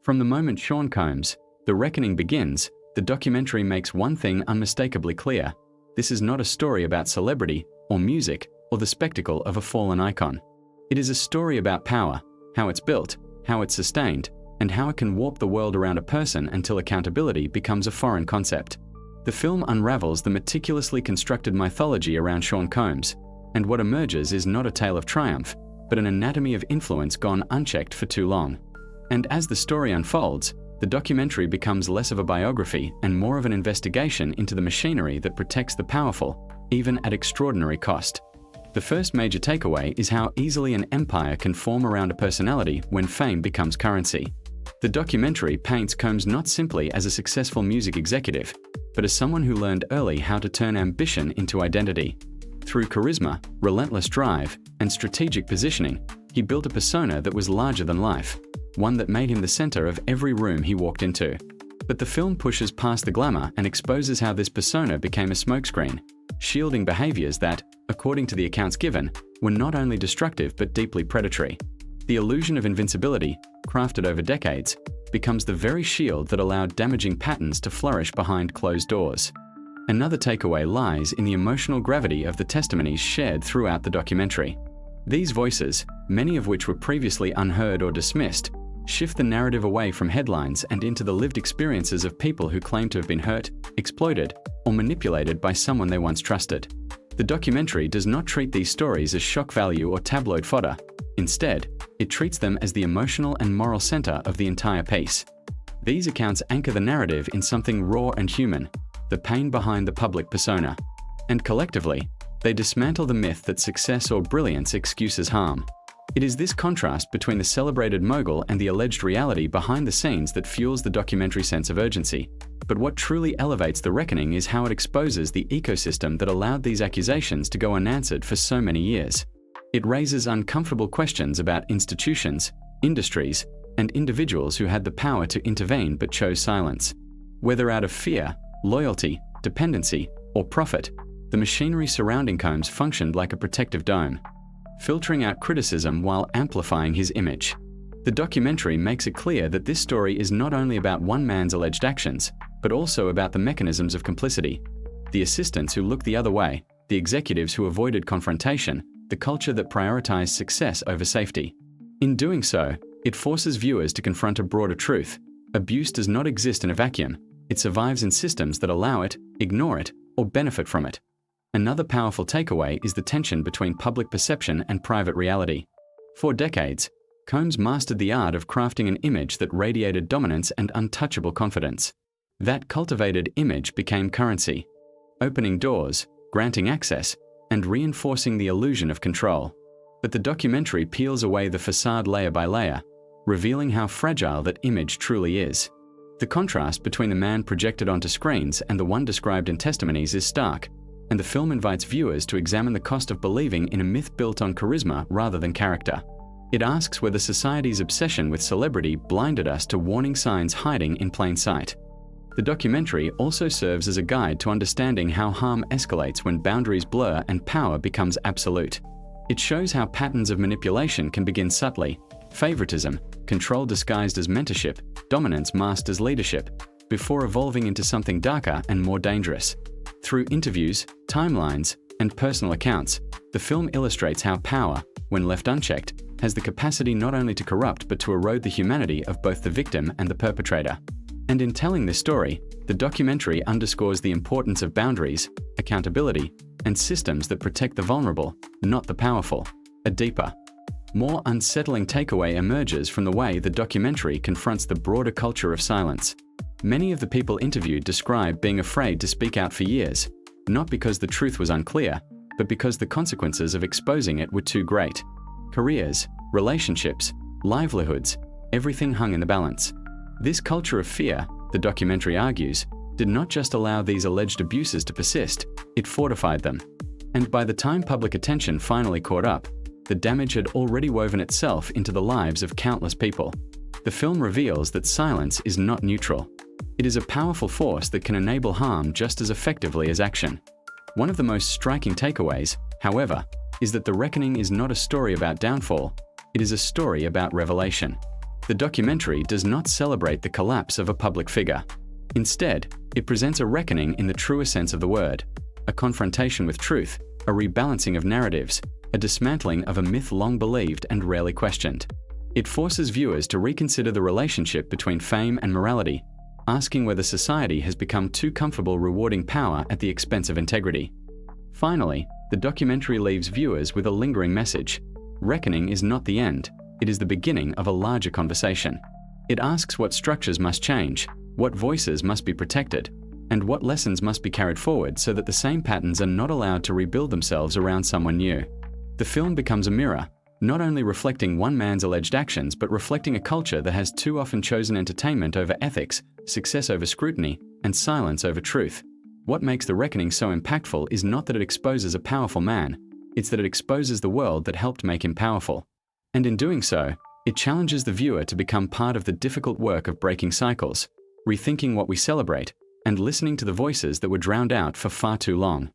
From the moment Sean Combs, The Reckoning begins, the documentary makes one thing unmistakably clear. This is not a story about celebrity, or music, or the spectacle of a fallen icon. It is a story about power, how it's built, how it's sustained, and how it can warp the world around a person until accountability becomes a foreign concept. The film unravels the meticulously constructed mythology around Sean Combs, and what emerges is not a tale of triumph, but an anatomy of influence gone unchecked for too long. And as the story unfolds, the documentary becomes less of a biography and more of an investigation into the machinery that protects the powerful, even at extraordinary cost. The first major takeaway is how easily an empire can form around a personality when fame becomes currency. The documentary paints Combs not simply as a successful music executive, but as someone who learned early how to turn ambition into identity. Through charisma, relentless drive, and strategic positioning, he built a persona that was larger than life, one that made him the center of every room he walked into. But the film pushes past the glamour and exposes how this persona became a smokescreen, shielding behaviors that, according to the accounts given, were not only destructive but deeply predatory. The illusion of invincibility, crafted over decades, becomes the very shield that allowed damaging patterns to flourish behind closed doors. Another takeaway lies in the emotional gravity of the testimonies shared throughout the documentary. These voices, many of which were previously unheard or dismissed, shift the narrative away from headlines and into the lived experiences of people who claim to have been hurt, exploited, or manipulated by someone they once trusted. The documentary does not treat these stories as shock value or tabloid fodder. Instead, it treats them as the emotional and moral center of the entire piece. These accounts anchor the narrative in something raw and human, the pain behind the public persona. And collectively, they dismantle the myth that success or brilliance excuses harm. It is this contrast between the celebrated mogul and the alleged reality behind the scenes that fuels the documentary's sense of urgency. But what truly elevates The Reckoning is how it exposes the ecosystem that allowed these accusations to go unanswered for so many years. It raises uncomfortable questions about institutions, industries, and individuals who had the power to intervene but chose silence. Whether out of fear, loyalty, dependency, or profit, the machinery surrounding Combs functioned like a protective dome, filtering out criticism while amplifying his image. The documentary makes it clear that this story is not only about one man's alleged actions, but also about the mechanisms of complicity. The assistants who looked the other way, the executives who avoided confrontation, the culture that prioritized success over safety. In doing so, it forces viewers to confront a broader truth. Abuse does not exist in a vacuum. It survives in systems that allow it, ignore it, or benefit from it. Another powerful takeaway is the tension between public perception and private reality. For decades, Combs mastered the art of crafting an image that radiated dominance and untouchable confidence. That cultivated image became currency, opening doors, granting access, and reinforcing the illusion of control. But the documentary peels away the facade layer by layer, revealing how fragile that image truly is. The contrast between the man projected onto screens and the one described in testimonies is stark, and the film invites viewers to examine the cost of believing in a myth built on charisma rather than character. It asks whether society's obsession with celebrity blinded us to warning signs hiding in plain sight. The documentary also serves as a guide to understanding how harm escalates when boundaries blur and power becomes absolute. It shows how patterns of manipulation can begin subtly: favoritism, control disguised as mentorship, dominance masked as leadership, before evolving into something darker and more dangerous. Through interviews, timelines, and personal accounts, the film illustrates how power, when left unchecked, has the capacity not only to corrupt but to erode the humanity of both the victim and the perpetrator. And in telling this story, the documentary underscores the importance of boundaries, accountability, and systems that protect the vulnerable, not the powerful. A deeper, more unsettling takeaway emerges from the way the documentary confronts the broader culture of silence. Many of the people interviewed describe being afraid to speak out for years, not because the truth was unclear, but because the consequences of exposing it were too great. Careers, relationships, livelihoods, everything hung in the balance. This culture of fear, the documentary argues, did not just allow these alleged abuses to persist, it fortified them. And by the time public attention finally caught up, the damage had already woven itself into the lives of countless people. The film reveals that silence is not neutral. It is a powerful force that can enable harm just as effectively as action. One of the most striking takeaways, however, is that The Reckoning is not a story about downfall, it is a story about revelation. The documentary does not celebrate the collapse of a public figure. Instead, it presents a reckoning in the truest sense of the word, a confrontation with truth, a rebalancing of narratives, a dismantling of a myth long believed and rarely questioned. It forces viewers to reconsider the relationship between fame and morality, asking whether society has become too comfortable rewarding power at the expense of integrity. Finally, the documentary leaves viewers with a lingering message. Reckoning is not the end, it is the beginning of a larger conversation. It asks what structures must change, what voices must be protected, and what lessons must be carried forward so that the same patterns are not allowed to rebuild themselves around someone new. The film becomes a mirror, not only reflecting one man's alleged actions, but reflecting a culture that has too often chosen entertainment over ethics, success over scrutiny, and silence over truth. What makes The Reckoning so impactful is not that it exposes a powerful man, it's that it exposes the world that helped make him powerful. And in doing so, it challenges the viewer to become part of the difficult work of breaking cycles, rethinking what we celebrate, and listening to the voices that were drowned out for far too long.